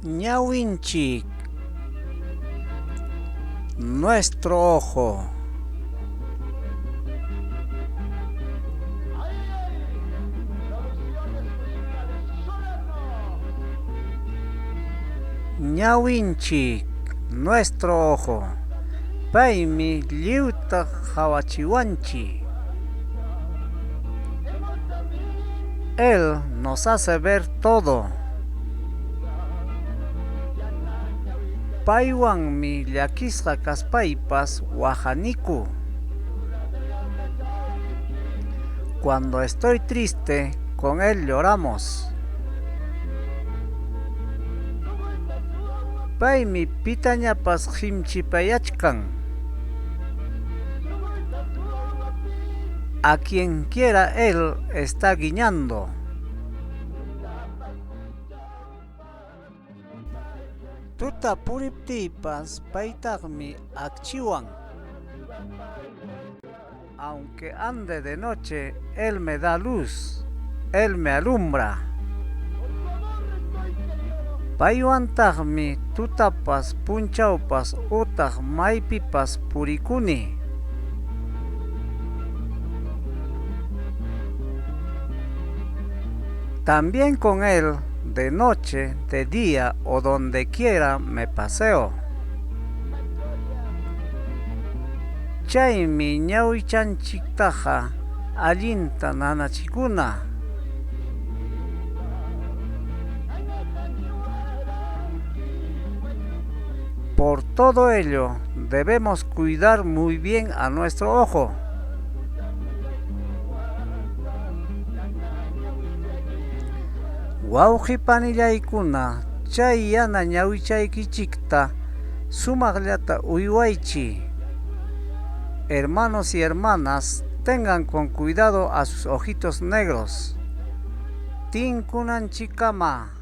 Ñawinchik, nuestro ojo. Ñawinchik, nuestro ojo. Paymi lliwta hawachiwanchi. Él nos hace ver todo. Paywanmi llakisqa kaspaypas wahaniku. Cuando estoy triste, con él lloramos. Paymi pitañapas himchipayachkan. A quien quiera él está guiñando. Tuta puriptipas paytaqmi akchiwan. Aunque ande de noche, él me da luz, él me alumbra. Paywantaqmi tutapas punchawpas utaq maypipas purikuni. También con él, de noche, de día o donde quiera me paseo. Chaymi ñawichanchiktaqa allinta nanachikuna. Por todo ello, debemos cuidar muy bien a nuestro ojo. Wawqipanillaykuna, chay yana ñawichaykichikta sumaqllata uywaychi. Hermanos y hermanas, tengan con cuidado a sus ojitos negros. Tinkunanchikama.